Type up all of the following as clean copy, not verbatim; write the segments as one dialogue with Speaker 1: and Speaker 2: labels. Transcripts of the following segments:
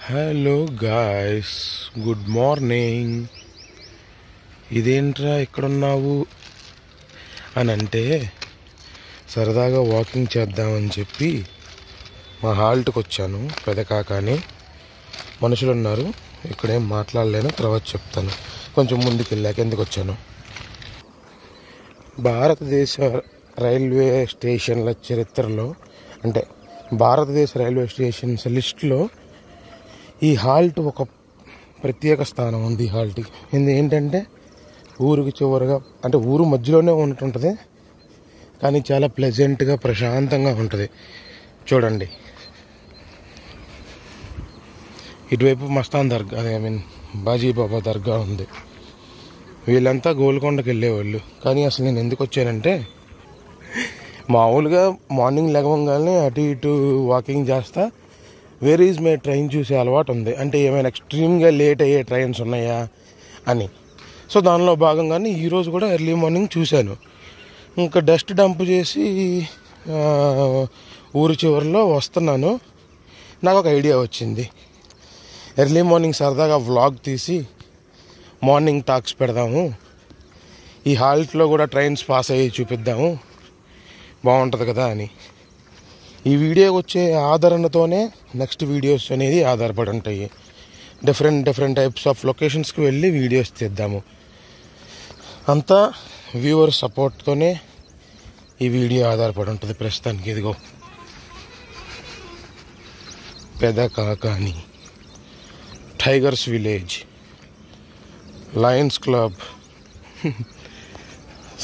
Speaker 1: Hello guys, good morning. ఇదేంట్రా ఇక్కడున్నావు అని అంటే సరదాగా వాకింగ్ చేద్దామని చెప్పి మా హాల్ట్కి వచ్చాను. పెదకాకాని మనుషులు ఉన్నారు, ఇక్కడేం మాట్లాడలేను, తర్వాత చెప్తాను. కొంచెం ముందుకు వెళ్ళాక ఎందుకు వచ్చాను. భారతదేశ రైల్వే స్టేషన్ల చరిత్రలో అంటే భారతదేశ రైల్వే స్టేషన్స్ లిస్టులో ఈ హాల్ట్ ఒక ప్రత్యేక స్థానం ఉంది. ఈ హాల్ట్కి ఏంటంటే ఊరికి చివరిగా అంటే ఊరు మధ్యలోనే ఉంటుంటుంది, కానీ చాలా ప్లెజెంట్గా ప్రశాంతంగా ఉంటుంది. చూడండి, ఇటువైపు మస్తాన్ దర్గా, బాజీబాబా దర్గా ఉంది. వీళ్ళంతా గోల్కొండకి వెళ్ళేవాళ్ళు. కానీ అసలు నేను ఎందుకు వచ్చానంటే, మామూలుగా మార్నింగ్ లెగవంగానే అటు ఇటు వాకింగ్ చేస్తా వేర్ ఈజ్ మై ట్రైన్ చూసే అలవాటు ఉంది. అంటే ఏమైనా ఎక్స్ట్రీమ్గా లేట్ అయ్యే ట్రైన్స్ ఉన్నాయా అని. సో దానిలో భాగంగానే ఈరోజు కూడా ఎర్లీ మార్నింగ్ చూశాను. ఇంకా డస్ట్ డంప్ చేసి ఊరు చివరిలో వస్తున్నాను. నాకు ఒక ఐడియా వచ్చింది. ఎర్లీ మార్నింగ్ సరదాగా వ్లాగ్ తీసి మార్నింగ్ టాక్స్ పెడదాము, ఈ హాల్ట్లో కూడా ట్రైన్స్ పాస్ అయ్యి చూపిద్దాము, బాగుంటుంది కదా అని. ఈ వీడియోకి వచ్చే ఆదరణతోనే నెక్స్ట్ వీడియోస్ అనేది ఆధారపడి ఉంటాయి. డిఫరెంట్ టైప్స్ ఆఫ్ లొకేషన్స్కి వెళ్ళి వీడియోస్ తీద్దాము. అంతా వ్యూవర్ సపోర్ట్తోనే ఈ వీడియో ఆధారపడి ఉంటుంది. ప్రస్తుతానికి ఇదిగో Pedakakani, tigers village, Lions club.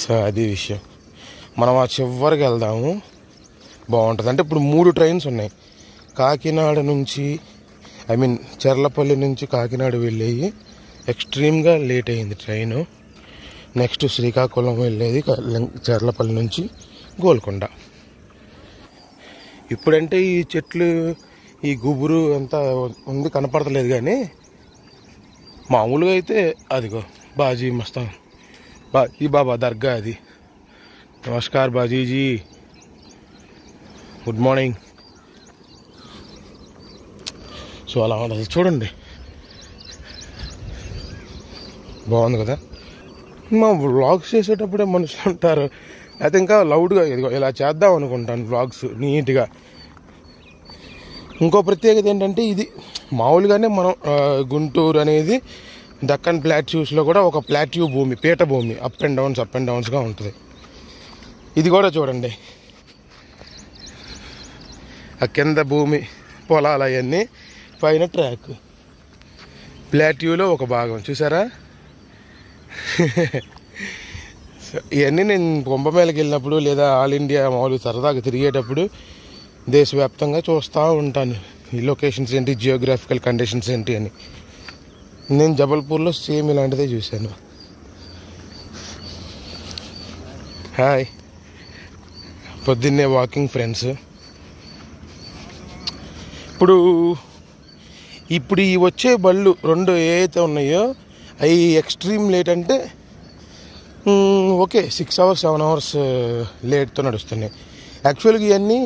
Speaker 1: So అది విషయం. మనం ఆ చివరికి వెళ్దాము, బాగుంటుంది. అంటే ఇప్పుడు 3 ట్రైన్స్ ఉన్నాయి. కాకినాడ నుంచి చర్లపల్లి నుంచి కాకినాడ వెళ్ళేవి ఎక్స్ట్రీమ్గా లేట్ అయింది ట్రైను. నెక్స్ట్ శ్రీకాకుళం వెళ్ళేది చర్లపల్లి నుంచి గోల్కొండ. ఇప్పుడంటే ఈ చెట్లు, ఈ గుబురు అంతా ఉంది, కనపడతలేదు. కానీ మామూలుగా అయితే అదిగో బాజీ మస్తాన్ బాబా దర్గా అది. నమస్కార్ బాజీజీ, గుడ్ మార్నింగ్. సో అలా ఉంటుంది, చూడండి, బాగుంది కదా. మా వ్లాగ్స్ చేసేటప్పుడే మనుషులు ఉంటారు. అయితే ఇంకా లౌడ్గా ఇదిగో ఇలా చేద్దాం అనుకుంటాను వ్లాగ్స్ నీట్గా. ఇంకో ప్రత్యేకత ఏంటంటే, ఇది మామూలుగానే మనం గుంటూరు అనేది దక్కన్ ప్లాట్యూస్లో కూడా ఒక ప్లాట్యూ భూమి, పీఠభూమి, అప్ అండ్ డౌన్స్గా ఉంటుంది. ఇది కూడా చూడండి, ఆ కింద భూమి, పొలాలు అవన్నీ, పైన ట్రాక్, ప్లాట్యూలో ఒక భాగం. చూసారా? ఇవన్నీ నేను కుంభమేళకి వెళ్ళినప్పుడు లేదా ఆల్ ఇండియా మామూలు సరదాగా తిరిగేటప్పుడు దేశవ్యాప్తంగా చూస్తూ ఉంటాను, ఈ లొకేషన్స్ ఏంటి, జియోగ్రాఫికల్ కండిషన్స్ ఏంటి అని. నేను జబల్పూర్లో సేమ్ ఇలాంటిదే చూశాను. హాయ్, పొద్దున్నే వాకింగ్ ఫ్రెండ్స్. ఇప్పుడు ఈ వచ్చే బళ్ళు 2 ఏవైతే ఉన్నాయో అవి ఎక్స్ట్రీమ్ లేట్ అంటే ఓకే 6 hours 7 hours లేట్తో నడుస్తున్నాయి. యాక్చువల్గా ఇవన్నీ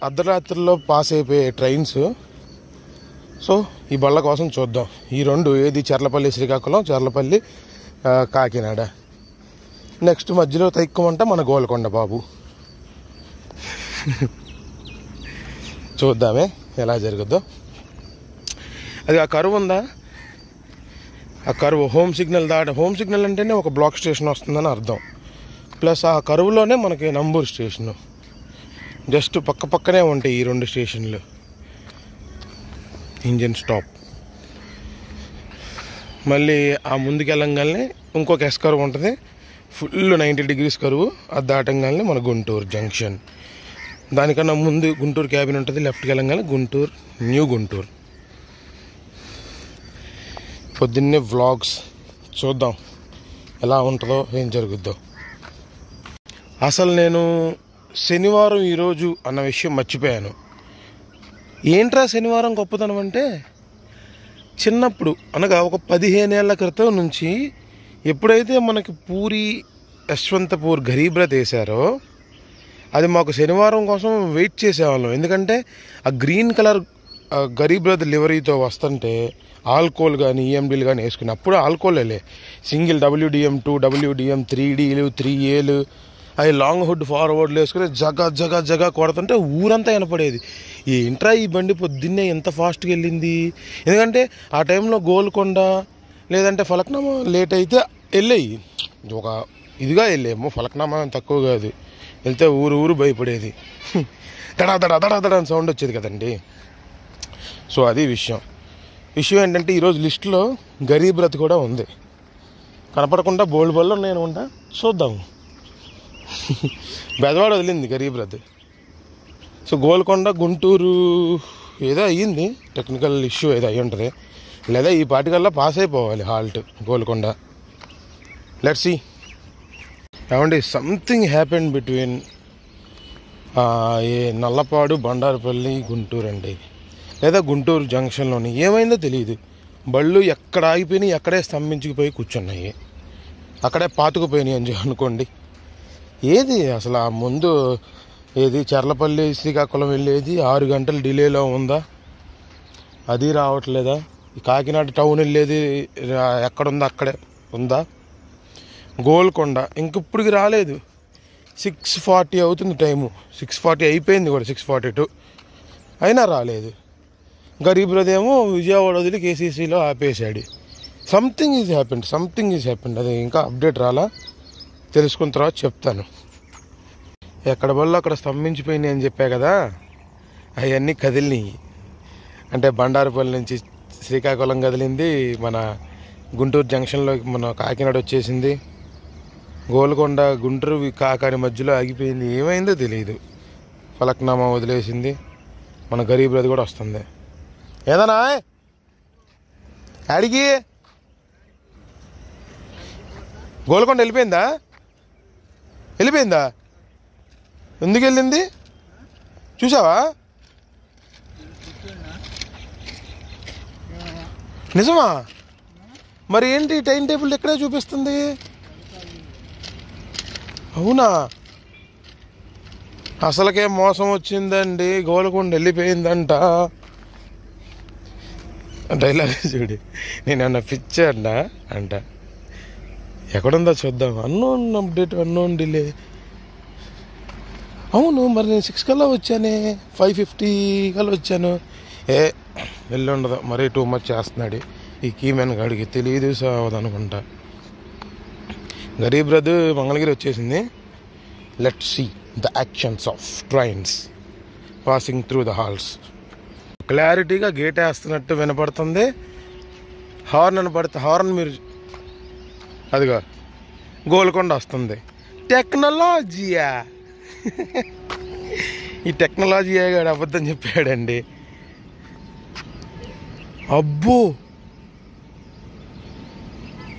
Speaker 1: అర్ధరాత్రిలో పాస్ అయిపోయే ట్రైన్స్. సో ఈ బళ్ళ కోసం చూద్దాం. ఈ 2 ఏది, చర్లపల్లి శ్రీకాకుళం, చర్లపల్లి కాకినాడ. నెక్స్ట్ మధ్యలో తక్కువంట మన గోల్కొండ బాబు. చూద్దామే ఎలా జరుగుద్దో. అది ఆ కరువు ఉందా, ఆ కరువు హోమ్ సిగ్నల్ అంటేనే ఒక బ్లాక్ స్టేషన్ వస్తుందని అర్థం. ప్లస్ ఆ కరువులోనే మనకి నంబూరు స్టేషను, జస్ట్ పక్కనే ఉంటాయి ఈ 2 స్టేషన్లు. Engine stop. మళ్ళీ ఆ ముందుకు వెళ్ళంగానే ఇంకొక ఎస్ కరువు ఉంటుంది, ఫుల్ 90 degrees కరువు. అది దాటంగానే మన గుంటూరు జంక్షన్. దానికన్నా ముందు గుంటూరు క్యాబిన్ ఉంటుంది, లెఫ్ట్కి వెళ్ళంగానే గుంటూరు, న్యూ గుంటూరు. పొద్దున్నే వ్లాగ్స్ చూద్దాం ఎలా ఉంటుందో, ఏం జరుగుద్దో. అసలు నేను శనివారం ఈరోజు అన్న విషయం మర్చిపోయాను. ఏంట్రా శనివారం గొప్పతనం అంటే, చిన్నప్పుడు అనగా ఒక 15 ఏళ్ల క్రితం నుంచి ఎప్పుడైతే మనకి పూరి యశ్వంతపూర్ గరీబ్ రథ్ వేశారో అది మాకు శనివారం కోసం వెయిట్ చేసేవాళ్ళం. ఎందుకంటే ఆ గ్రీన్ కలర్ గరీబ్ రథ్ లివరీతో వస్తుంటే ఆల్కోల్ కానీ ఈఎండీలు కానీ వేసుకుని అప్పుడు ఆల్కోలేలే సింగిల్ WDM2 WDM3Dలు 3Aలు అవి లాంగ్ హుడ్ ఫార్వర్డ్లు వేసుకుని జగా కొడుతుంటే ఊరంతా వినపడేది. ఏంట్రా ఈ బండి పొద్దున్నే ఎంత ఫాస్ట్గా వెళ్ళింది. ఎందుకంటే ఆ టైంలో గోల్కొండ లేదంటే ఫలక్నామా లేట్ అయితే వెళ్ళాయి, ఒక ఇదిగా వెళ్ళేమో. ఫలక్నామా తక్కువ కాదు, వెళ్తే ఊరు భయపడేది. దడ అని సౌండ్ వచ్చేది కదండి. సో అది విషయం ఏంటంటే ఈరోజు లిస్టులో గరీబ్ రథ్ కూడా ఉంది. కనపడకుండా బోల్డ్ బళ్ళు ఉన్నాయి అనుకుంటా, చూద్దాము. బెదవాడ వదిలింది గరీబ్ రథ్. సో గోల్కొండ గుంటూరు ఏదో అయ్యింది, టెక్నికల్ ఇష్యూ ఏదో అయ్యి ఉంటుంది, లేదా ఈ పాటికల్లా పాస్ అయిపోవాలి హాల్ట్ గోల్కొండ. Let's see. ఏమండి, something happened between Nallapadu Bandarupalli Guntur అండి, లేదా గుంటూరు జంక్షన్లోని. ఏమైందో తెలియదు, బళ్ళు ఎక్కడ ఆగిపోయినాయి, ఎక్కడే స్తంభించుకుపోయి కూర్చున్నాయి, అక్కడే పాతుకుపోయినాయి అని అనుకోండి. ఏది అసలు ఆ ముందు ఏది చర్లపల్లి శ్రీకాకుళం వెళ్ళేది 6 గంటలు డిలేలో ఉందా, అది రావట్లేదా? కాకినాడ టౌన్ వెళ్ళేది ఎక్కడుందా అక్కడే ఉందా? గోల్కొండ ఇంకిప్పటికి రాలేదు. 6:40 అవుతుంది టైము, 6:40 అయిపోయింది కూడా, 6:42 అయినా రాలేదు. గరీబ్ రథ్ ఏమో విజయవాడ వదిలి KCCలో ఆపేశాడు. Something is happened. అది ఇంకా అప్డేట్ రాలా, తెలుసుకున్న తర్వాత చెప్తాను. ఎక్కడ వల్ల అక్కడ స్తంభించిపోయినాయి అని చెప్పా కదా, అవన్నీ కదిలినాయి. అంటే బండారుపల్లి నుంచి శ్రీకాకుళం కదిలింది, మన గుంటూరు జంక్షన్లోకి మన కాకినాడ వచ్చేసింది, గోల్కొండ గుంటూరు కాకాని మధ్యలో ఆగిపోయింది. ఏమైందో తెలియదు. ఫలక్నామా వదిలేసింది, మన గరీబ్ రథ్ కూడా వస్తుంది. ఏదన్నా అడిగి గోల్కొండ వెళ్ళిపోయిందా? ఎందుకు వెళ్ళింది చూసావా? నిజమా? మరి ఏంటి టైం టేబుల్ ఎక్కడే చూపిస్తుంది? అవునా? అసలుకే మోసం వచ్చిందండి, గోల్కొండ వెళ్ళిపోయిందంట. డైలాగ్ చూడు, నేనన్నా పిచ్చాడా అంట. ఎక్కడుందో చూద్దాం. Unknown delay. అవును, మరి నేను 6 కల్లా వచ్చానే, 5:50 కల్లా వచ్చాను. వెళ్ళి ఉండదు, మరీ టూ మచ్ చేస్తున్నాడు ఈ కీమెన్ గాడికి, తెలియదు సావదు అనుకుంటా. గరీబ్ రథ్ మంగళగిరి వచ్చేసింది. Let's see the actions of trains passing through the halls. క్లారిటీగా గేట్ వేస్తున్నట్టు వినపడుతుంది. హార్న్ మీరు అదిగో గోల్కొండ వస్తుంది. టెక్నాలజీయా ఈ టెక్నాలజీ గాడు అబద్ధం చెప్పాడండి. అబ్బో,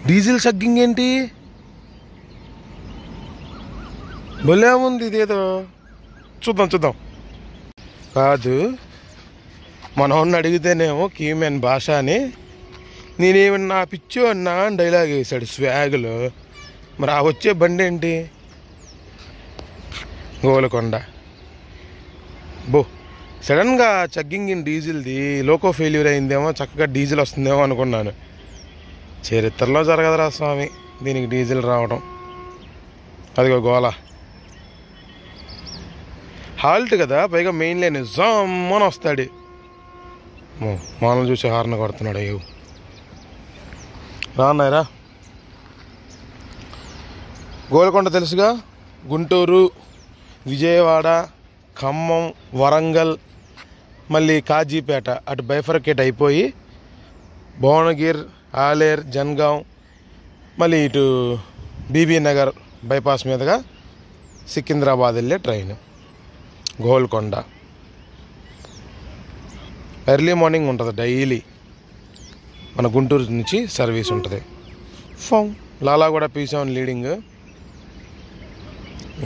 Speaker 1: డీజిల్ సగ్గింగ్ ఏంటి, భలే ఉంది ఇదేదో. చూద్దాం. కాదు, మనోడిని అడిగితేనేమో కీమెన్ భాష అని, నేనేమన్నా పిచ్చో అన్నా అని డైలాగ్ వేశాడు స్వాగ్లో. మరి ఆ వచ్చే బండి ఏంటి? గోల్కొండ. సడన్గా చగ్గింగ్ ఇన్ డీజిల్ది లోకో ఫెయిల్యూర్ అయిందేమో, చక్కగా డీజిల్ వస్తుందేమో అనుకున్నాను. చరిత్రలో జరగదురా స్వామి దీనికి డీజిల్ రావడం. అదిగో గోల. హాల్ట్ కదా, పైగా మెయిన్ లైన్ జమ్మని వస్తాడు. మామూలు చూసి హార్న్ కొడుతున్నాడు. అయ్యో రాన్నాయరా. గోల్కొండ తెలుసుగా, గుంటూరు, విజయవాడ, ఖమ్మం, వరంగల్, మళ్ళీ కాజీపేట అటు బైఫర్కేట్ అయిపోయి భువనగిర్, ఆలేర్, జన్గాం, మళ్ళీ ఇటు బీబీ నగర్ బైపాస్ మీదుగా సికింద్రాబాద్ వెళ్ళే ట్రైన్ గోల్కొండ. ఎర్లీ మార్నింగ్ ఉంటుంది డైలీ, మన గుంటూరు నుంచి సర్వీస్ ఉంటుంది. Lalaguda P7 leading.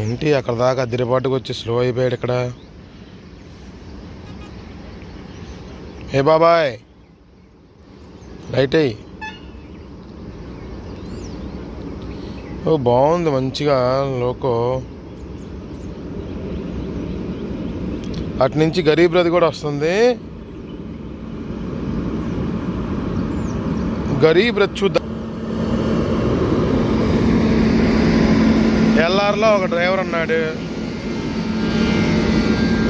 Speaker 1: ఏంటి అక్కడ దాకా అదిరిపాటుకు వచ్చి స్లో అయిపోయాడు ఇక్కడ. ఏ బాబాయ్ రైట్ అయ్యి. ఓ బాగుంది మంచిగా లోకో. అటు నుంచి గరీబ్ రథ్ కూడా వస్తుంది. గరీబ్ రథ్ చూద్దాం. ఎల్ఆర్లో ఒక డ్రైవర్ ఉన్నాడు,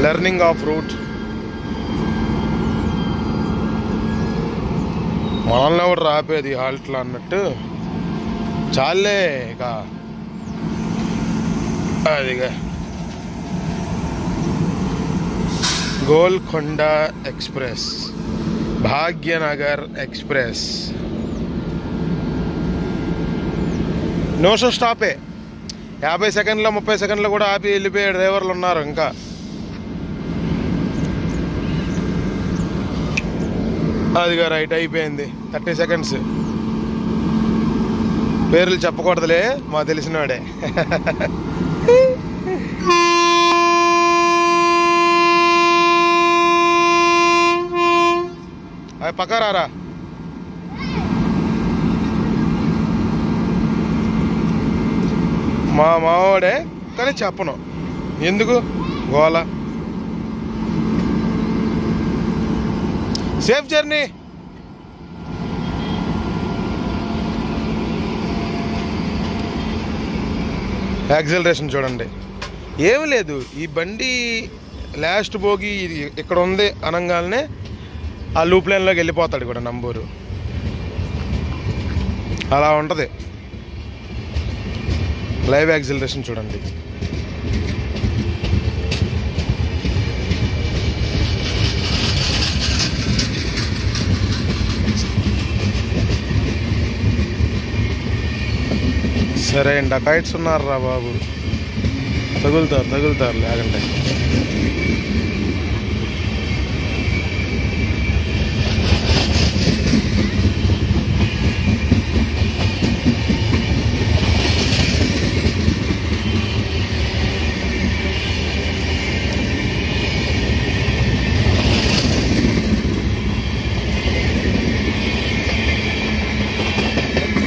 Speaker 1: లెర్నింగ్ ఆఫ్ రూట్. మనల్ని ఎవడు రాపేది హాల్ట్లో అన్నట్టు. చాలే ఇక అదిగా Golconda express, Bhagyanagar express. No show స్టాపే. 50 సెకండ్లు 30 సెకండ్లు కూడా ఆపి వెళ్ళిపోయే డ్రైవర్లు ఉన్నారు. ఇంకా అదిగా రైట్ అయిపోయింది. 30 సెకండ్స్. పేర్లు చెప్పకూడదులే, మా తెలిసినవాడే. అవి పక్కరారా. మా మావాడే కానీ చెప్పను ఎందుకు గోల. Safe journey. యాక్సిలరేషన్ చూడండి, ఏమి లేదు. ఈ బండి లాస్ట్ బోగి ఇది ఇక్కడ ఉంది అనగానే ఆ లూప్ లైన్లోకి వెళ్ళిపోతాడు కూడా నంబూరు. అలా ఉంటుంది. లైవ్ యాక్సిలరేషన్ చూడండి. సరే అండి, డకాయిట్స్ ఉన్నారా బాబు, తగులుతారు లేకంటే.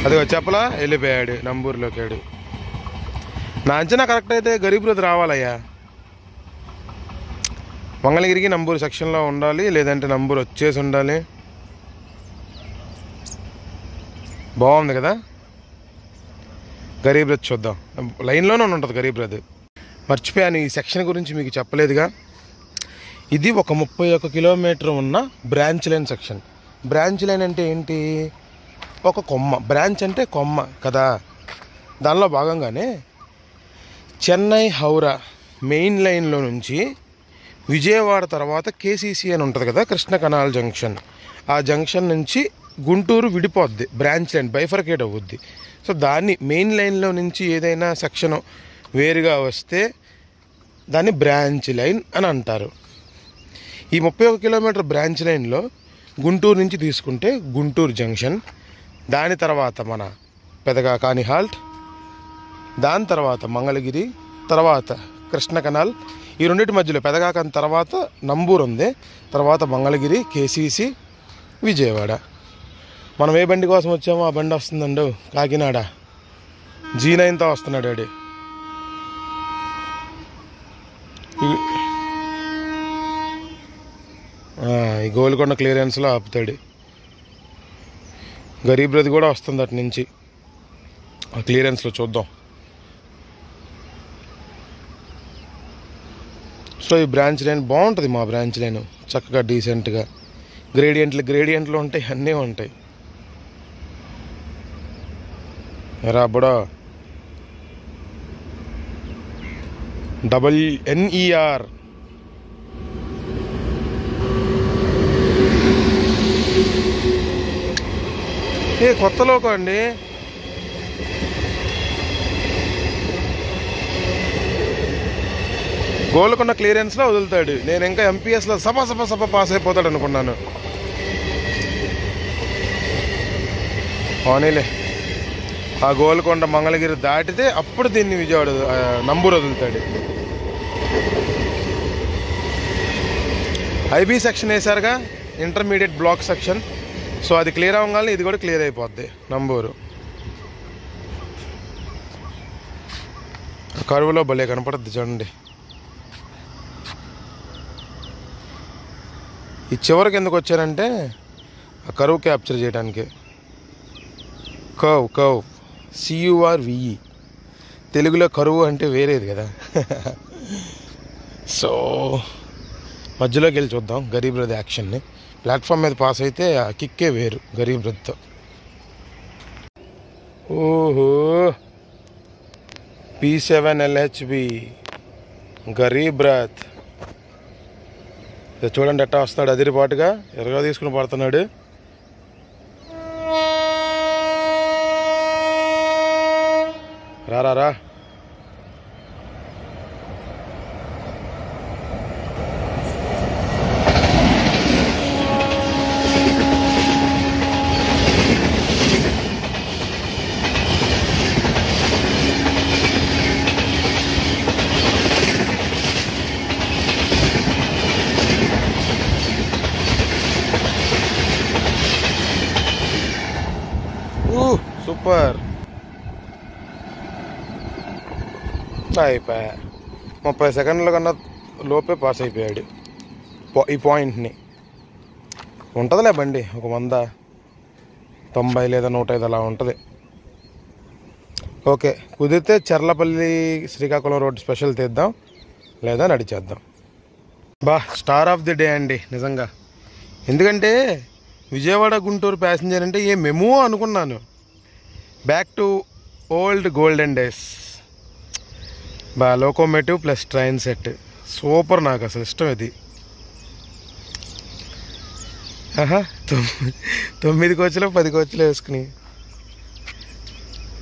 Speaker 1: అదిగో చెప్పలా వెళ్ళిపోయాడు, నంబూరులోకి వాడు. నా అంచనా కరెక్ట్ అయితే గరీబ్ రథ్ రావాలయ్యా. మంగళగిరికి నంబూరు సెక్షన్లో ఉండాలి, లేదంటే నంబూరు వచ్చేసి ఉండాలి. బాగుంది కదా. గరీబ్ రథ్ చూద్దాం. లైన్లోనే ఉంటుంది గరీబ్ రథ్. మర్చిపోయాను, ఈ సెక్షన్ గురించి మీకు చెప్పలేదుగా. ఇది ఒక 31 కిలోమీటర్ ఉన్న branch line section. Branch line అంటే ఏంటి? ఒక కొమ్మ. బ్రాంచ్ అంటే కొమ్మ కదా. దానిలో భాగంగానే చెన్నై హౌరా మెయిన్ లైన్లో నుంచి విజయవాడ తర్వాత కేసీసీ అని ఉంటుంది కదా, కృష్ణ కెనాల్ జంక్షన్. ఆ జంక్షన్ నుంచి గుంటూరు విడిపోద్ది, బ్రాంచ్ లైన్ బైఫర్కేట్ అవుద్ది. సో దాన్ని మెయిన్ లైన్లో నుంచి ఏదైనా సెక్షన్ వేరుగా వస్తే దాన్ని బ్రాంచ్ లైన్ అని అంటారు. ఈ 31 కిలోమీటర్ బ్రాంచ్ లైన్లో గుంటూరు నుంచి తీసుకుంటే గుంటూరు జంక్షన్, దాని తర్వాత మన పెదగాకాని హాల్ట్, దాని తర్వాత మంగళగిరి, తర్వాత కృష్ణ కెనాల్. ఈ రెండింటి మధ్యలో పెదగాకాని తర్వాత నంబూరు ఉంది, తర్వాత మంగళగిరి, కేసీసీ, విజయవాడ. మనం ఏ బండి కోసం వచ్చామో ఆ బండి వస్తుందండు. కాకినాడ G9తో వస్తున్నాడు వాడు. ఈ గోల్కొండ క్లియరెన్స్లో ఆపుతాడు. గరీబ్ రథ్ కూడా వస్తుంది అటు నుంచి. ఆ క్లియరెన్స్లో చూద్దాం. సో ఈ బ్రాంచ్ లైన్ బాగుంటుంది. మా బ్రాంచ్ లైన్ చక్కగా డీసెంట్గా గ్రేడియంట్లు ఉంటాయి, అన్నీ ఉంటాయి. రా బుడా. NER కొత్త లోకం అండి. గోల్కొండ క్లియరెన్స్లో వదులుతాడు. నేను ఇంకా MPSలో సప పాస్ అయిపోతాడు అనుకున్నాను. పోనీలే, ఆ గోల్కొండ మంగళగిరి దాటితే అప్పుడు దీన్ని విజయవాడ నంబూరు వదులుతాడు. IB సెక్షన్ వేశారుగా, ఇంటర్మీడియట్ బ్లాక్ సెక్షన్. సో అది క్లియర్ అవ్వగానే ఇది కూడా క్లియర్ అయిపోద్ది నంబూరు. కరువులో భలే కనపడుద్ది చూడండి. ఈ చివరికి ఎందుకు వచ్చారంటే ఆ కరువు క్యాప్చర్ చేయడానికి. కవ్ CURVE, తెలుగులో కరువు అంటే వేరేది కదా. సో మధ్యలోకి వెళ్ళి చూద్దాం గరీబ్ రథ్ యాక్షన్ని. ప్లాట్ఫామ్ మీద పాస్ అయితే ఆ కిక్కే వేరు గరీబ్ రథ్తో. ఓహో, P7 LHB గరీబ్ రథ్. చూడండి ఎట్టా వస్తాడు అదిరిపాటుగా, ఎరగా తీసుకుని పడుతున్నాడు. రా సూపర్. అయిపోయా, 30 సెకండ్ల కన్నా లోపే పాస్ అయిపోయాడు ఈ పాయింట్ని. ఉంటుందిలే బండి ఒక 190 లేదా 105 అలా ఉంటుంది. ఓకే, కుదిరితే చర్లపల్లి శ్రీకాకుళం రోడ్ స్పెషల్ తీద్దాం, లేదా నడిచేద్దాం. స్టార్ ఆఫ్ ది డే అండి నిజంగా. ఎందుకంటే విజయవాడ గుంటూరు ప్యాసింజర్ అంటే ఏ మెమో అనుకున్నాను. Back to old golden days. Locomotive plus train set super, నాకు అసలు ఇష్టం ఇది. 9 కోచ్లు 10 కోచ్లు వేసుకుని.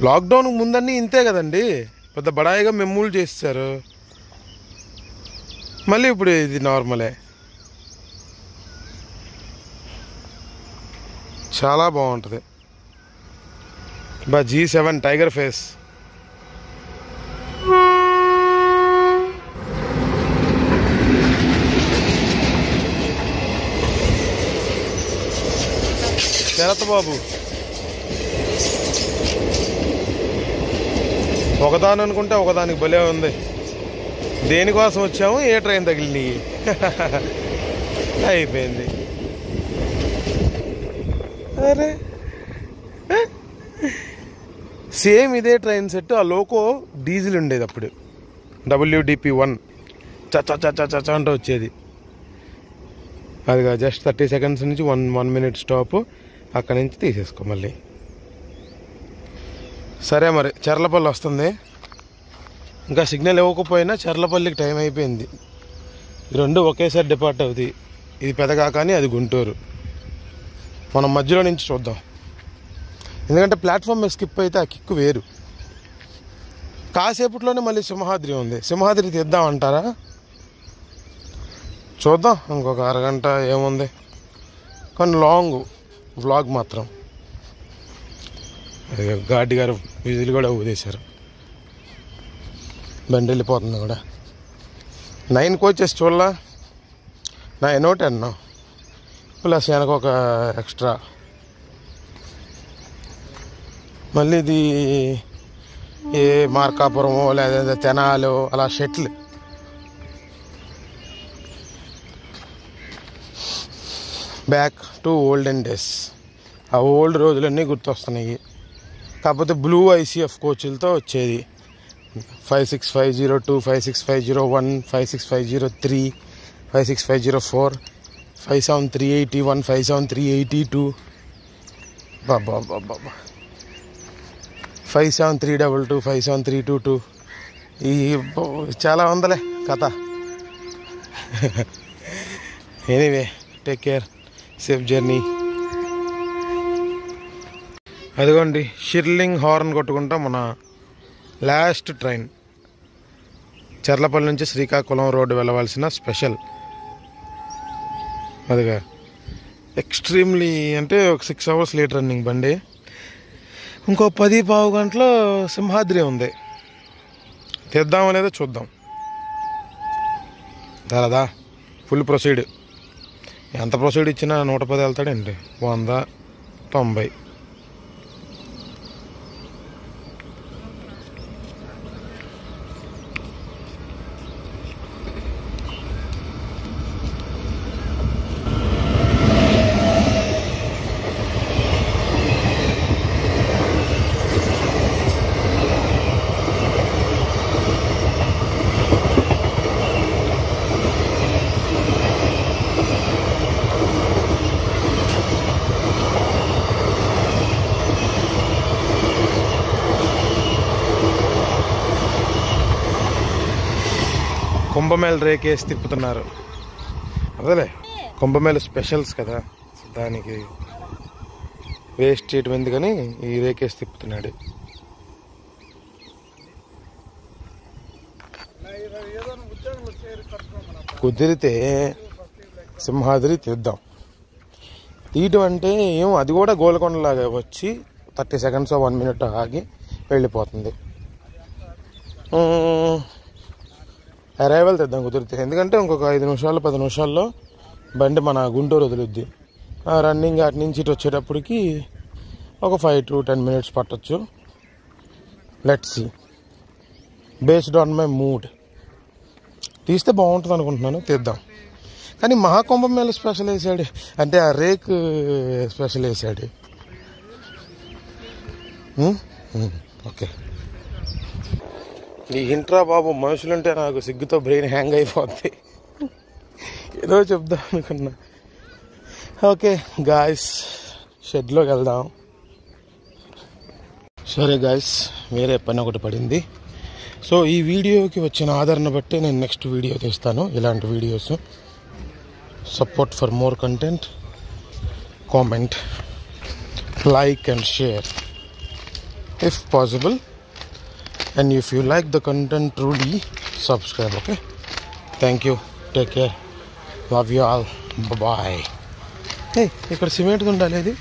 Speaker 1: లాక్డౌన్ ముందన్నీ ఇంతే కదండి, పెద్ద బడాయిగా మెమూలు చేస్తారు. మళ్ళీ ఇప్పుడు ఇది నార్మలే. చాలా బాగుంటుంది. G7 tiger face. శరత్ బాబు ఒకదాని అనుకుంటే ఒకదానికి భలే ఉంది. దేనికోసం వచ్చాము, ఏ ట్రైన్ తగిలినాయి అయిపోయింది. అరే సేమ్ ఇదే ట్రైన్ సెట్. ఆ లోకో డీజిల్ ఉండేది అప్పుడు, WDP1 చచ్చ అంటూ వచ్చేది. అదిగా జస్ట్ 30 సెకండ్స్ నుంచి 1 మినిట్ స్టాప్, అక్కడి నుంచి తీసేసుకో మళ్ళీ. సరే మరి చర్లపల్లి వస్తుంది, ఇంకా సిగ్నల్ ఇవ్వకపోయినా చర్లపల్లికి టైం అయిపోయింది. ఈ రెండు ఒకేసారి డిపార్ట్ అవుతాయి. ఇది పెదగాకాని అది గుంటూరు. మనం మధ్యలో నుంచి చూద్దాం, ఎందుకంటే ప్లాట్ఫామ్ మీద స్కిప్ అయితే ఆ కిక్కు వేరు. కాసేపట్లోనే మళ్ళీ సింహాద్రి ఉంది, సింహాద్రి తీద్దామంటారా? చూద్దాం, ఇంకొక అరగంట ఏముంది. కానీ లాంగ్ వ్లాగ్ మాత్రం. ఘాటి గారు విజిల్ కూడా ఊదేశారు, బండి వెళ్ళిపోతుంది కూడా. 9 కోచెస్ చూడలా, 9 10 ప్లస్ వెనక ఒక ఎక్స్ట్రా. మళ్ళీ ఇది ఏ మార్కాపురమో లేదా తెనాలో అలా షెట్లు. Back to olden days. ఆ ఓల్డ్ రోజులన్నీ గుర్తొస్తున్నాయి. కాకపోతే బ్లూ ICF కోచ్లతో వచ్చేది. 56502, 56501, 56503, 56504, 57381, 57382, 57322, 57322. ఈ చాలా ఉందలే కథ. Anyway, take care, safe journey. అదిగోండి షిర్లింగ్ హార్న్ కొట్టుకుంటా మన లాస్ట్ ట్రైన్. చర్లపల్లి నుంచి శ్రీకాకుళం రోడ్డు వెళ్ళవలసిన స్పెషల్. అదిగా ఎక్స్ట్రీమ్లీ అంటే ఒక 6 అవర్స్ లేట్ రన్నింగ్ బండి. ఇంకో 10-15 గంటలో సింహాద్రి ఉంది, తెద్దామో లేదో చూద్దాం. దాదా ఫుల్ ప్రొసీడ్. ఎంత ప్రొసీడ్ ఇచ్చినా 110 వెళ్తాడండి, 100, 90. కుంభమేళ రేకేసి తిప్పుతున్నారు. అదేలే కుంభమేళ స్పెషల్స్ కదా, దానికి వేస్ట్ చేయడం ఎందుకని ఈ రేకేసి తిప్పుతున్నాడు. కుదిరితే సింహాద్రి తీద్దాం. తీయటం అంటే ఏమో, అది కూడా గోల్కొండలాగా వచ్చి 30 seconds 1 minute ఆగి వెళ్ళిపోతుంది. అరైవల్ తెద్దాం కుదిరితే, ఎందుకంటే ఇంకొక 5 నిమిషాలు 10 నిమిషాల్లో బండి మన గుంటూరు వదులుద్ది. రన్నింగ్ అటు నుంచి ఇటు వచ్చేటప్పటికి ఒక 5 to 10 minutes పట్టచ్చు. Let's see, based on my mood. తీస్తే బాగుంటుంది అనుకుంటున్నాను, తీద్దాం. కానీ మహాకుంభమేళ స్పెషల్ వేసాడు, అంటే ఆ రేక్ స్పెషల్ వేసాడు. ఓకే, ఈ ఇంట్రా బాబు మనుషులుంటే నాకు సిగ్గుతో బ్రెయిన్ హ్యాంగ్ అయిపోద్ది. ఏదో చెప్దాం అనుకున్నా. ఓకే గాయస్, షెడ్లోకి వెళ్దాం. సరే గాయస్, వేరే పని ఒకటి పడింది. సో ఈ వీడియోకి వచ్చిన ఆదరణ బట్టి నేను నెక్స్ట్ వీడియో తీస్తాను. ఇలాంటి videos. Support for more content, comment, like and share if possible, and if you like the content truly, subscribe. Okay, thank you, take care, love you all, bye bye. Hey, ఇక్కడ cement ఉండాలి. అది